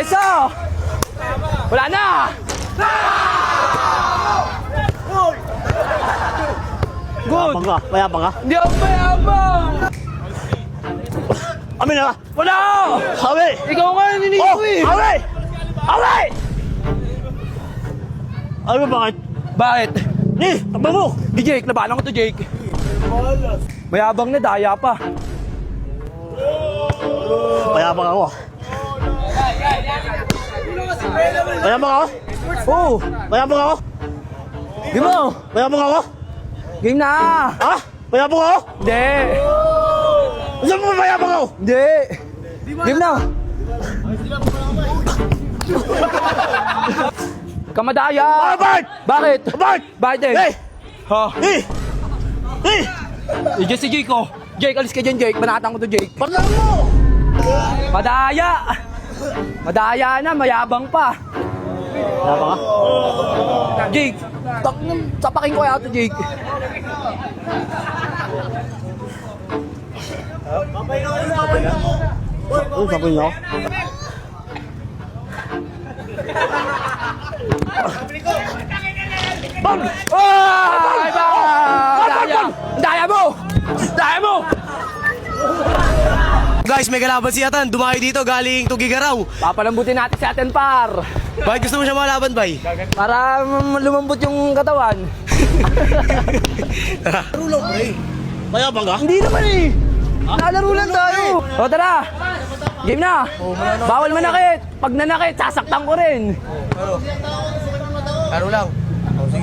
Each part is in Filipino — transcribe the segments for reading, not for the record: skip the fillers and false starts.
Eso! Wala na! Good! Mayabang ka? Hindi ako mayabang! Amin na! Wala! Awi! Ikaw nga nininig ko eh! Awi! Awi! Ano bakit? Bakit? Ni! Takbo mo! Di Jake, labanan ko to Jake. Mayabang na, daya pa. Mayabang ako. Mayabang ako? Oo! Mayabang ako? Game mo! Mayabang ako? Game na! Ha? Mayabang ako? Hindi! Saan mo mayabang ako? Hindi! Game na! Kamadaya! Bakit? Bakit? Bakit? Bakit din? Hey! Ha? Hey! Hey! Diyan si Jake oh. Jake, alis ka dyan Jake. Banatan ko to Jake. Parang mo! Madaya! Madaya na, mayabang pa. Mayabang ka? Jake, sapakin ko kaya to Jake. Ano sabihin niyo? Bang! Ay, daya! Daya mo! Daya mo! Guys, may kalaban si Atan. Dumayo dito galing Tugigaraw. Papalambutin natin si Aten Par. Bakit gusto mo siya malaban, bay? Para lumambot yung katawan. Rulo, pre. Mayabang ka? Hindi naman eh. Lalaro lang tayo. O tara. Game na. Bawal manakit. Pag nanakit, sasaktan ko rin. Laro lang.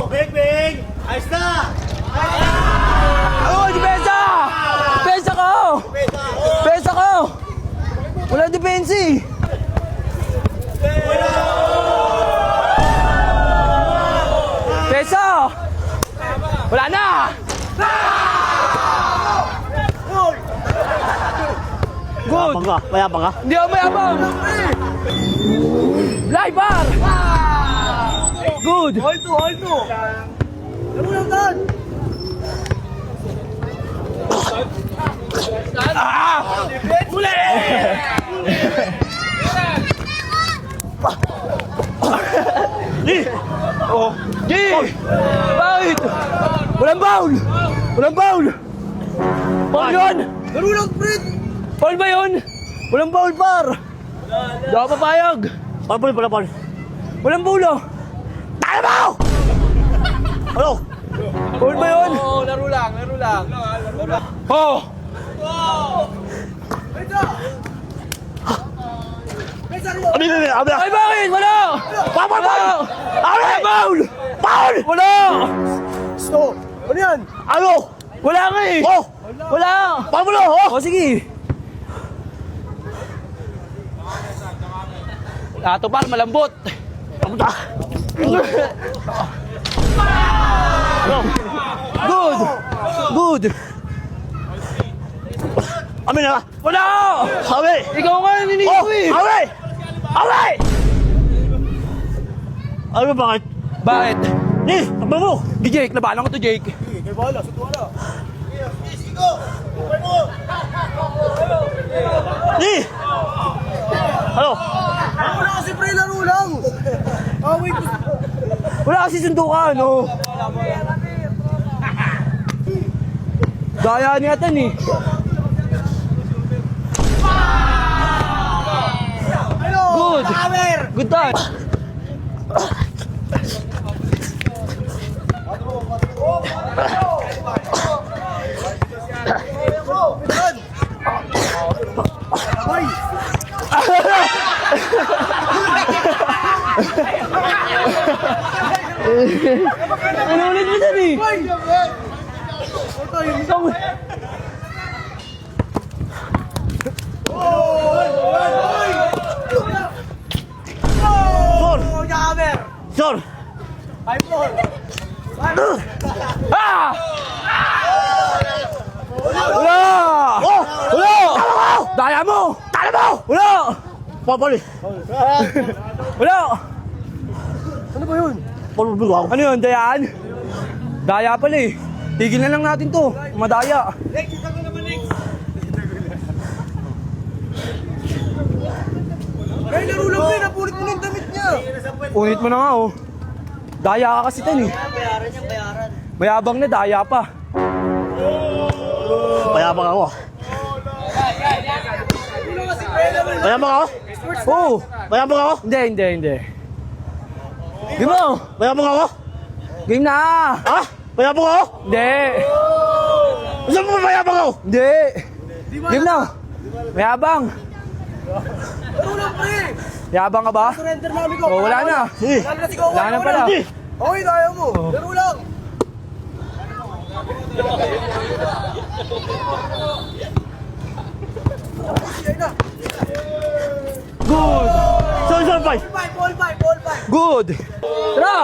Bing! Bing! Ayos na! Oh, depensa! Depensa ko! Depensa ko! Wala depensi. Depensa! Wala na! Good! Mayabang ka? Mayabang ka? Hindi ako mayabang! Live bar! Good! Hold to! Laro lang doon! Uli! Ni! Oh! G! Bakit? Walang foul! Walang foul! Foul yun! Laro lang, Fred! Foul ba yun? Walang foul, par! Hindi ako papayag! Pal. Walang pulo! Tayo mo! Ano? Foul ba yun? Oo, laro lang. Oh! Abi! Ay, bakit? Wala! Pabal! Wala! Abi! Foul! Paul! Wala! Stop! Ano yan? Ano? Wala nga eh! Oh! Wala! Pamulo! Oh! O sige! Ato par, malambot! Pamunta! Good! Good! Amin na! Wala! Awi! Ikaw nga nininig Oh! ko eh! Awi! Awi! Ano bakit? Bakit? Ni! Takbo mo! Di Jake, labanan ko to Jake. Ni! Ano? Wala kasi, pre. Laro lang. Wala kasi sundukan, no? Daya ni Atan eh. Good! Good time! Ano ulit mo dyan eh? Sor! Ah! Wala! Oh! Wala! Talo mo! Daya mo! Talo mo! Wala! Pabal! Wala! Ano ba yun? Pabal ako. Ano yun? Dayaan? Daya pala eh. Tigil na lang natin to. Madaya. May laro lang pre, napulit mo na yung damit niya. Unit mo na nga oh. Daya ka kasi tan eh. Bayaran niya, bayaran. Mayabang na, daya pa. Mayabang ako. Mayabang ako? Oo. Mayabang ako? Hindi. Game mo. Mayabang ako? Game na. Ha? Mayabang ako? Hindi. Saan mo mayabang ako? Hindi. Game na. Mayabang. Laro lang pre. Mayabang ka ba? Surrender namin ko. Oh, wala na. Sige. Wala na si Goku. Wala na pala. Sige. Okay, kaya mo. Laro lang. Sige na. Good. Saan, bay? Ball five. Good. Tara.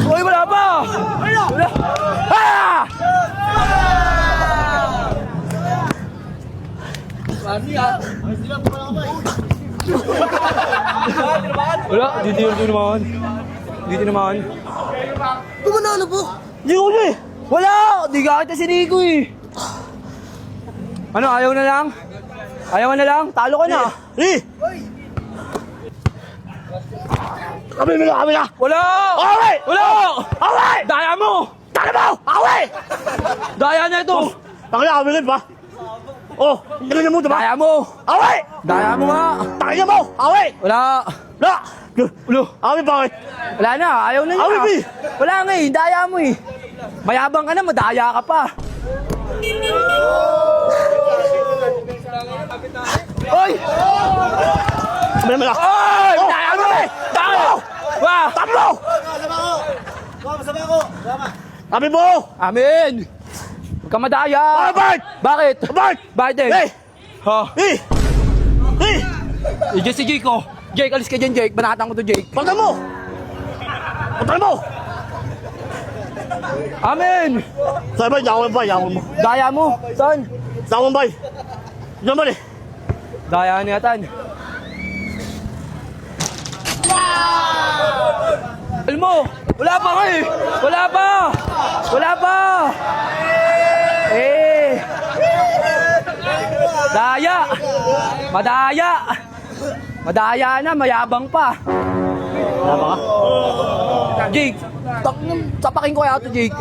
Uy, wala pa! Wala! Ah! Wala, dito naman. Dito naman. Tumanalo po. Hindi ko na eh. Wala! Di ka kita sinigo eh. Ano, ayaw na lang? Ayaw na lang? Talo ka na. Sige. Kami na. Wala! Away! Wala! Away! Daya mo! Tara mo! Away! Daya na ito! Pakila kami rin pa. Oh, hindi na mo diba? Daya mo! Away! Daya mo nga! Pakila mo! Away! Wala! Na! Ulo! Away bakit? Wala na, ayaw na niya. Away, Pi! Wala nga eh, daya mo eh. Mayabang ka na, madaya ka pa. Oy! Kami naman lang. Oy! Oh! Daya mo eh! Daya! Wah! Tatlo! Kami mo! Amin! Huwag ka madaya! Albert! Bakit? Albert! Bakit din? Hey! Ha? Hey! Hey! Diyan si Jake oh. Jake, alis ka dyan Jake. Banatan ko to Jake. Pagka mo! Pagka mo! Amin! Saan ba? Yakon mo. Daya mo. Saan? Yakon ba? Diyan ba eh? Daya niya tan. Alam mo, wala pa nga eh. Wala pa. Wala pa. Eh. Daya. Madaya. Madaya na, mayabang pa. Tama ka? Jake, sapakin ko kaya ito Jake.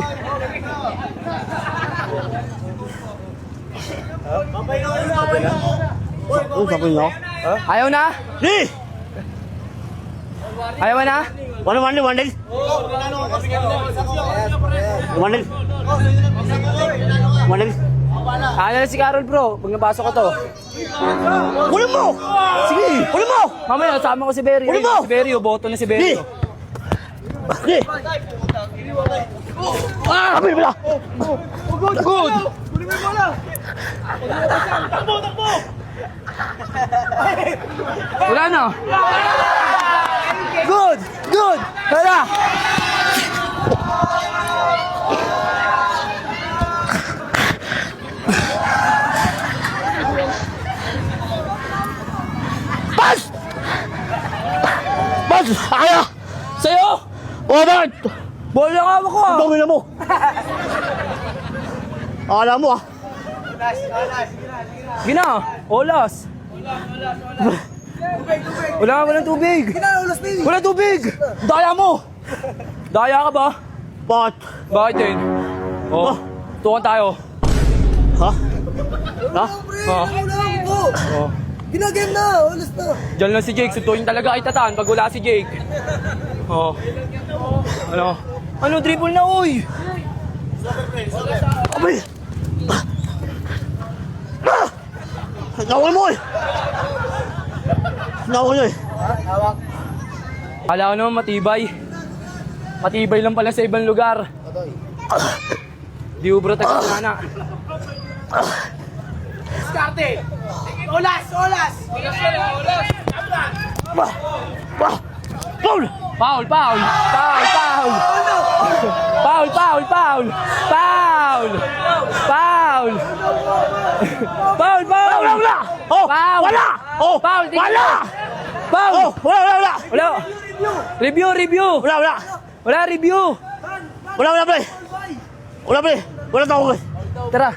Ano sabi niyo? Ayaw na? Hey! Ayaw na? One day. Ano na si Carol bro, pag nabasa ko to. Kunin mo! Sige, Kunin mo! mamaya sama ko si Berry. Ulit mo! Si Berry, boto na si Hey! Berry. Hey! Ah! Kami na! Good! Wala na. Good! Good! Wala! Bas! Bas! Akaya! Sa'yo! Robert! Ball lang hawak ko ah! Dongin na mo! Akala mo ah! Gina! Olas! Walang tubig! Kinaulas na yun. Walang tubig! Daya mo! Daya ka ba? Bakit? Bakit din? Oh, tukan tayo. Ha? Ha? Pre, Ah. laro lang po. Oh. Ginagame na, ulas na. Diyan lang si Jake, suntuin talaga kay Tatan pag wala si Jake. Oh. Ano? Ano, dribble na, uy! Abay! Ah! Nawal mo eh! Nawal niya eh! Kala ko naman matibay. Matibay lang pala sa ibang lugar. Di ubro tayo sa nana. Diskarte. Olas. Bah! Bah! Paul! Foul, foul. Foul, foul. Foul, foul, foul. Foul. Foul. Foul, foul. Wala! Oh! Foul. Wala! Oh! Foul, tingin Wala! mo. Foul. Oh! Wala! Wala. Review, review. Wala! Wala, review. Wala, pre! Wala, pre! Wala tao ko. Tara.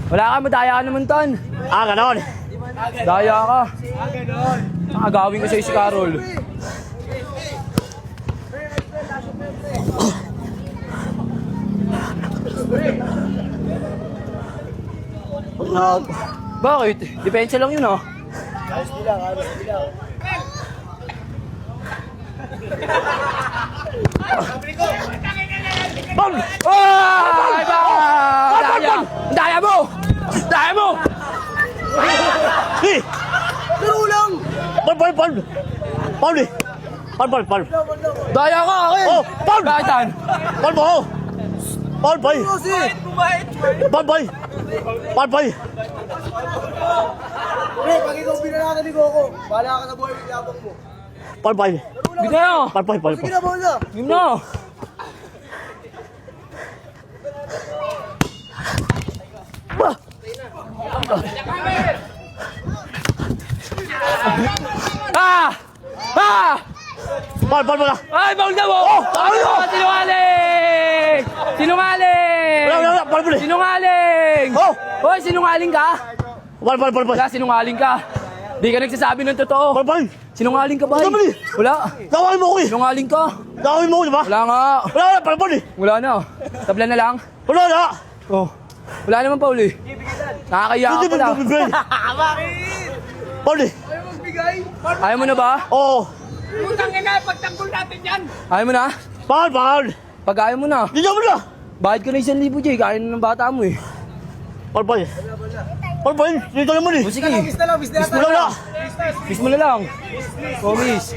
Wala ka, madaya ka naman ton. Ah, ganon. Daya ka. Agawin ko sa'yo si Carol. Bakit? Depensa lang yun ah. Bal! Ay, ba! Daya! Daya mo! Daya mo! Eh! Laro lang! Paul eh! Paul! Daya ka akin! Oh! Paul! Bakit yan? Paul mo ako! Paul, boy! Kasi! Paul, boy! Paul, boy! Pre, pag ikaw binanatan ni Coco, bahala ka sa buhay ng yabang mo. Paul, boy! Bigyan na! Paul. Sige na, bola! Game na! Ah! Ah! Paul na! Ay, bawal na mo! Oh! Ano? Sinungaling! Sinungaling! Wala, Paul, boy! Sinungaling! Oh! Hoy, sinungaling ka? Paul! Wala, sinungaling ka. Di ka nagsasabi ng totoo. Paul! Sinungaling ka ba? Wala, mali. Wala. Gawin mo ko eh! Sinungaling ka. Gawin mo ko, di ba? Wala nga. Wala, Paul eh! Wala na. Tabla na lang. Wala! Oh. Wala naman, Paul eh. Nakakaya ka Hindi pala. mo bibigay! Paul eh! Ayaw magbigay! Ayaw mo na ba? Oo! Putang ina, pagtanggol natin yan! Ayaw mo na? Paul! Pag ayaw mo na. Hindi mo na! Bakit ka na 1,000, Jay? Kaya na ng bata mo eh. Paul! Dito naman eh! O sige. Miss na lang, miss na lang! Wala! Miss mo na lang. Oh, miss.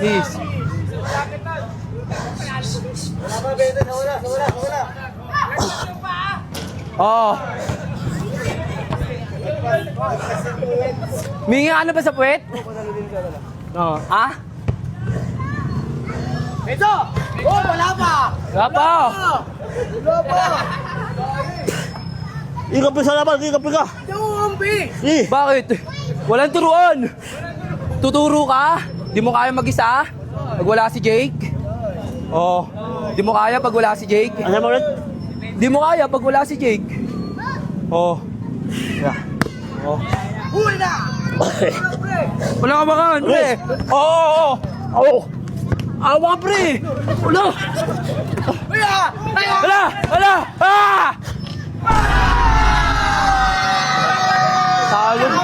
Miss. Wala pa, Bento, wala. Oh. Mingi ka na ba sa puwet? Oo. Ah? Bento! Oh, wala pa! Wala pa. Wala pa! Ikapi sa laban! Ikapi ka! Hindi ako kampi! Eh! Bakit? Walang turuan. Tuturo ka? Di mo kaya mag-isa? Pag wala si Jake? Oh. Di mo kaya pag wala si Jake? Ano mo ulit? Di mo kaya pag wala si Jake? Oh. Huli na! Wala ka makan, pre. Oo. Oo! Awa, pre. Wala. Kaya! Wala. Ah! Sayang.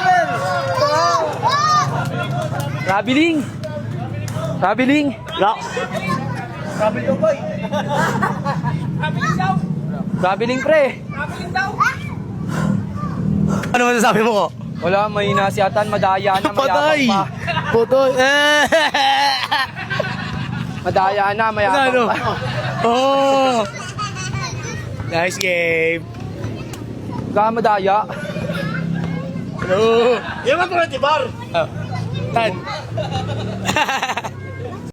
Rabiling. Wala! Sabi ko, boy! Rabiling, pre. Ano masasabi mo ko? Wala, may nasiyatan, madaya na, mayabang pa. Putoy! Madaya na, mayabang pa. Oh! Nice game! Kaya madaya. Hello! Yung mga tuloy, Tibar! Tan!